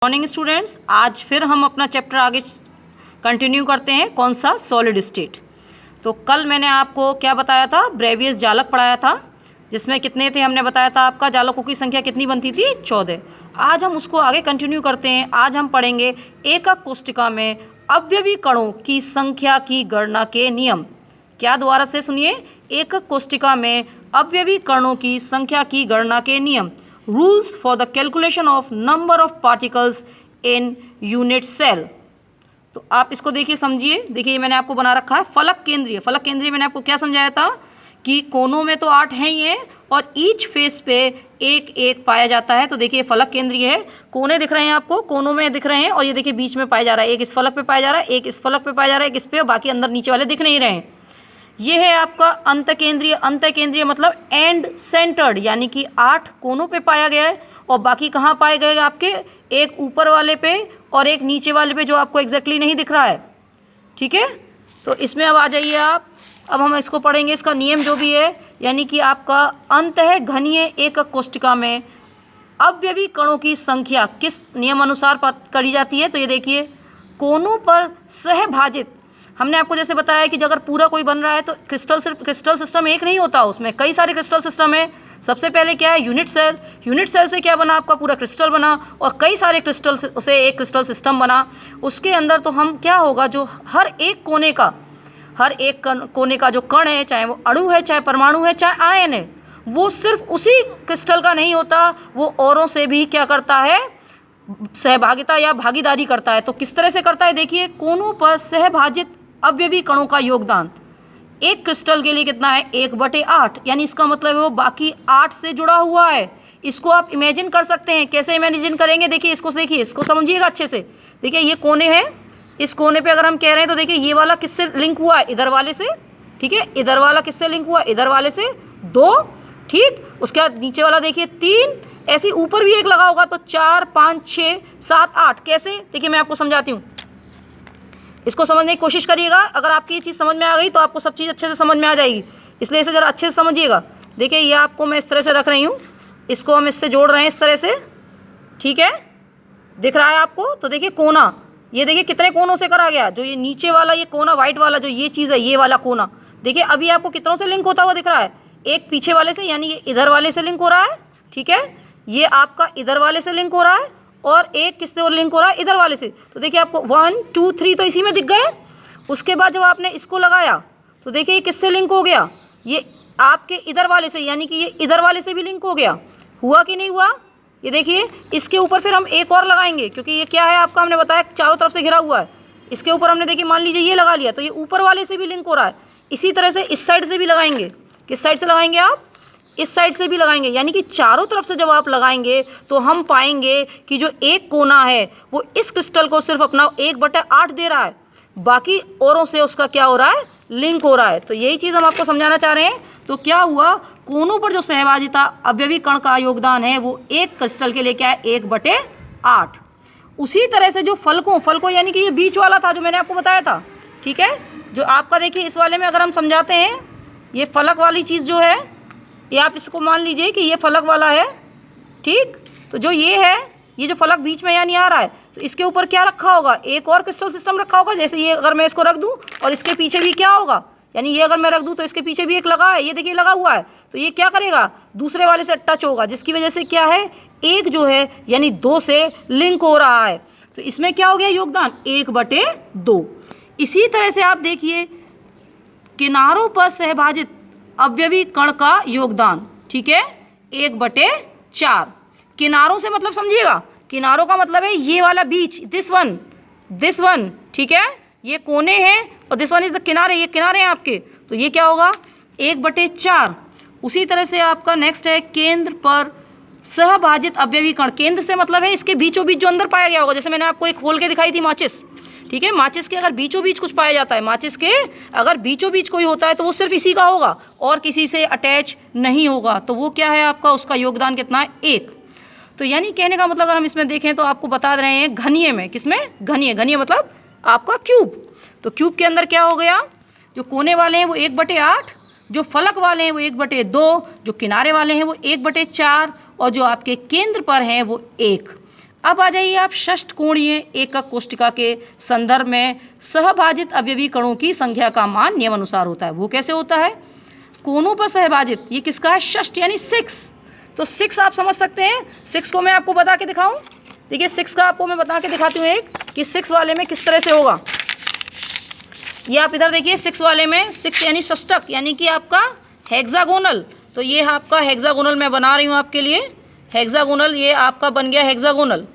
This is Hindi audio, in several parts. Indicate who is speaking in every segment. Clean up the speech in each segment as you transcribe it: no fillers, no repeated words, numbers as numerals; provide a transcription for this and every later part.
Speaker 1: मॉर्निंग स्टूडेंट्स, आज फिर हम अपना चैप्टर आगे कंटिन्यू करते हैं। कौन सा? Solid state. तो कल मैंने आपको क्या बताया था? ब्रेवियस जालक पढ़ाया था, जिसमें कितने थे हमने बताया था। आपका जालकों की संख्या कितनी बनती थी? 14। आज हम उसको आगे कंटिन्यू करते हैं। आज हम पढ़ेंगे एकक कोष्टिका में अवयवी कणों की संख्या की गणना के नियम। क्या? दोबारा से सुनिए। एकक कोष्टिका में अवयवी कणों की संख्या की गणना के नियम। Rules for the calculation of number of particles in unit cell. तो आप इसको देखिए, समझिए। देखिए, मैंने आपको बना रखा है फलक केंद्रीय। फलक केंद्रीय मैंने आपको क्या समझाया था कि कोनों में तो 8 हैं ही हैं, और ईच फेस पे एक एक पाया जाता है। तो देखिए, फलक केंद्रीय है। कोने दिख रहे हैं आपको, कोनों में दिख रहे हैं, और ये देखिए बीच में पाया जा रहा है। एक इस फलक पे पाया जा रहा है, एक इस फलक पे पाया जा रहा है, एक इस पे, और बाकी अंदर नीचे वाले दिख नहीं रहे हैं। ये है आपका अंत केंद्रीय। अंत केंद्रीय मतलब एंड सेंटर्ड, यानी कि 8 कोनों पे पाया गया है, और बाकी कहाँ पाए गए आपके? एक ऊपर वाले पे और एक नीचे वाले पे, जो आपको एग्जैक्टली नहीं दिख रहा है। ठीक है, तो इसमें अब आ जाइए आप। अब हम इसको पढ़ेंगे, इसका नियम जो भी है, यानी कि आपका अंत है घनीय एकक कोष्टिका में अवयवी कणों की संख्या किस नियम अनुसार करी जाती है? तो ये देखिए, कोनों पर सहभाजित। हमने आपको जैसे बताया कि अगर पूरा कोई बन रहा है तो क्रिस्टल सिस्टम एक नहीं होता, उसमें कई सारे क्रिस्टल सिस्टम है। सबसे पहले क्या है? Unit cell. यूनिट सेल से क्या बना? आपका पूरा क्रिस्टल बना, और कई सारे क्रिस्टल से एक क्रिस्टल सिस्टम बना। उसके अंदर तो हम क्या होगा, जो हर एक कोने का जो कण है, चाहे वो अणु है, चाहे परमाणु है, चाहे आयन है, वो सिर्फ उसी क्रिस्टल का नहीं होता, वो औरों से भी क्या करता है? सहभागिता या भागीदारी करता है। तो किस तरह से करता है? देखिए, कोनों पर सहभाजित अवयवी कणों का योगदान एक क्रिस्टल के लिए कितना है? 1/8। यानी इसका मतलब है वो बाकी 8 से जुड़ा हुआ है। इसको आप इमेजिन कर सकते हैं। कैसे इमेजिन करेंगे? देखिए, इसको समझिएगा अच्छे से। देखिए, ये कोने हैं। इस कोने पे अगर हम कह रहे हैं तो देखिए, ये वाला किससे लिंक हुआ है? इधर वाले से। ठीक है, इधर वाला किससे लिंक हुआ? इधर वाले से। 2। ठीक, उसके बाद नीचे वाला देखिए 3। ऐसे ऊपर भी एक लगा होगा, तो 4, 5, 6, 7, 8। कैसे? देखिए, मैं आपको समझाती हूँ। इसको समझने की कोशिश करिएगा। अगर आपकी ये चीज़ समझ में आ गई तो आपको सब चीज़ अच्छे से समझ में आ जाएगी। इसलिए इसे ज़रा अच्छे से समझिएगा। देखिए, ये आपको मैं इस तरह से रख रही हूँ, इसको हम इससे जोड़ रहे हैं इस तरह से। ठीक है, दिख रहा है आपको? तो देखिए, कोना, ये देखिए कितने कोनों से करा गया। जो ये नीचे वाला ये कोना वाइट वाला, जो ये चीज़ है, ये वाला कोना, देखिए अभी आपको कितनों से लिंक होता हुआ दिख रहा है? एक पीछे वाले से, यानी ये इधर वाले से लिंक हो रहा है। ठीक है, ये आपका इधर वाले से लिंक हो रहा है, और एक किससे और लिंक हो रहा है? इधर वाले से। तो देखिए, आपको 1, 2, 3 तो इसी में दिख गए। उसके बाद जब आपने इसको लगाया तो देखिए ये किससे लिंक हो गया? ये आपके इधर वाले से, यानी कि ये इधर वाले से भी लिंक हो गया। हुआ कि नहीं हुआ? ये देखिए, इसके ऊपर फिर हम एक और लगाएंगे, क्योंकि ये क्या है आपका, हमने बताया चारों तरफ से घिरा हुआ है। इसके ऊपर हमने देखिए, मान लीजिए ये लगा लिया, तो ये ऊपर वाले से भी लिंक हो रहा है। इसी तरह से इस साइड से भी लगाएंगे। किस साइड से लगाएंगे आप? इस साइड से भी लगाएंगे। यानी कि चारों तरफ से जब आप लगाएंगे तो हम पाएंगे कि जो एक कोना है वो इस क्रिस्टल को सिर्फ अपना 1/8 दे रहा है, बाकी औरों से उसका क्या हो रहा है? लिंक हो रहा है। तो यही चीज़ हम आपको समझाना चाह रहे हैं। तो क्या हुआ? कोनों पर जो सहभागिता अवयवी कण का योगदान है वो एक क्रिस्टल के लिए क्या है? 1/8। उसी तरह से जो फलकों यानी कि ये बीच वाला था जो मैंने आपको बताया था। ठीक है, जो आपका देखिए इस वाले में अगर हम समझाते हैं, ये फलक वाली चीज़ जो है, ये आप इसको मान लीजिए कि ये फलक वाला है। ठीक, तो जो ये है, ये जो फलक बीच में यानी आ रहा है, तो इसके ऊपर क्या रखा होगा? एक और क्रिस्टल सिस्टम रखा होगा। जैसे ये अगर मैं इसको रख दूं, और इसके पीछे भी क्या होगा, यानी ये अगर मैं रख दूं तो इसके पीछे भी एक लगा है। ये देखिए लगा हुआ है, तो ये क्या करेगा? दूसरे वाले से टच होगा, जिसकी वजह से क्या है? एक जो है यानी 2 से लिंक हो रहा है। तो इसमें क्या हो गया योगदान? 1/2। इसी तरह से आप देखिए, किनारों पर सहभाजित अवयवी कण का योगदान, ठीक है, 1/4। किनारों से मतलब समझिएगा, किनारों का मतलब है ये वाला बीच, दिस वन। ठीक है, ये कोने हैं और दिस वन इज द किनारे, ये किनारे हैं आपके। तो ये क्या होगा? 1/4। उसी तरह से आपका नेक्स्ट है केंद्र पर सहभाजित अवयवी कण। केंद्र से मतलब है इसके बीचों बीच जो अंदर पाया गया होगा। जैसे मैंने आपको एक खोल के दिखाई थी माचिस। ठीक है, माचिस के अगर बीचों बीच कुछ पाया जाता है, माचिस के अगर बीचों बीच कोई होता है तो वो सिर्फ इसी का होगा और किसी से अटैच नहीं होगा। तो वो क्या है आपका? उसका योगदान कितना है? 1। तो यानी कहने का मतलब अगर हम इसमें देखें तो आपको बता रहे हैं घनीय में। किसमें? घनीय मतलब आपका क्यूब। तो क्यूब के अंदर क्या हो गया? जो कोने वाले हैं वो 1/8, जो फलक वाले हैं वो 1/2, जो किनारे वाले हैं वो 1/4, और जो आपके केंद्र पर हैं वो 1। अब आ जाइए आप षष्ठकोणीय एकक कोष्टिका के संदर्भ में सहभाजित अवयवी कणों की संख्या का मान नियमानुसार होता है। वो कैसे होता है? कोनों पर सहभाजित, ये किसका है? षष्ठ यानी 6। तो 6 आप समझ सकते हैं। 6 को मैं आपको बता के दिखाऊं। देखिए 6 का आपको मैं बता के दिखाती हूँ एक, कि 6 वाले में किस तरह से होगा। ये आप इधर देखिए 6 वाले में 6 यानी षष्टक, यानी कि आपका हेक्सागोनल। तो ये आपका हेक्सागोनल मैं बना रही हूँ आपके लिए। हेक्सागोनल ये आपका बन गया हेक्सागोनल,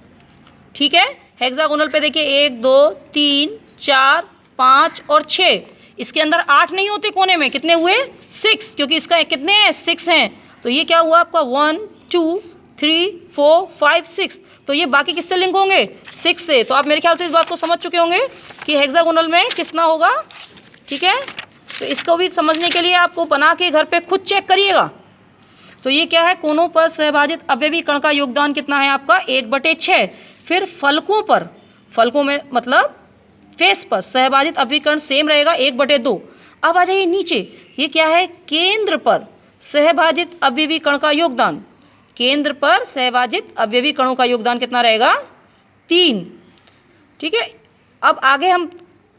Speaker 1: ठीक है। हेक्सागोनल पे देखिए 1 2 3 4 5 और 6। इसके अंदर 8 नहीं होते कोने में, कितने हुए? 6, क्योंकि इसका कितने हैं? 6 हैं। तो ये क्या हुआ आपका 1 2 3 4 5 6। तो ये बाकी किससे लिंक होंगे? 6 से। तो आप मेरे ख्याल से इस बात को समझ चुके होंगे कि हेक्सागोनल में कितना होगा, ठीक है। तो इसको भी समझने के लिए आपको बना के घर पे खुद चेक करिएगा। तो ये क्या है? कोनों पर सहभाजित अवयवी कण का योगदान कितना है आपका? 1/6। फिर फलकों पर, फलकों में मतलब फेस पर सहभाजित अवयवी कण सेम रहेगा 1/2। अब आ जाइए नीचे, ये क्या है? केंद्र पर सहभाजित अवयवी कण का योगदान। केंद्र पर सहभाजित अवयवी कणों का योगदान कितना रहेगा? 3, ठीक है। अब आगे हम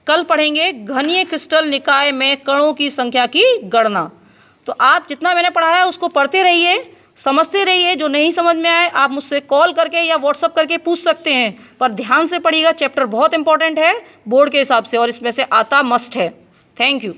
Speaker 1: कल पढ़ेंगे घनीय क्रिस्टल निकाय में कणों की संख्या की गणना। तो आप जितना मैंने पढ़ाया उसको पढ़ते रहिए, समझते रहिए। जो नहीं समझ में आए आप मुझसे कॉल करके या व्हाट्सअप करके पूछ सकते हैं, पर ध्यान से पढ़िएगा। चैप्टर बहुत इंपॉर्टेंट है बोर्ड के हिसाब से, और इसमें से आता मस्ट है। Thank you.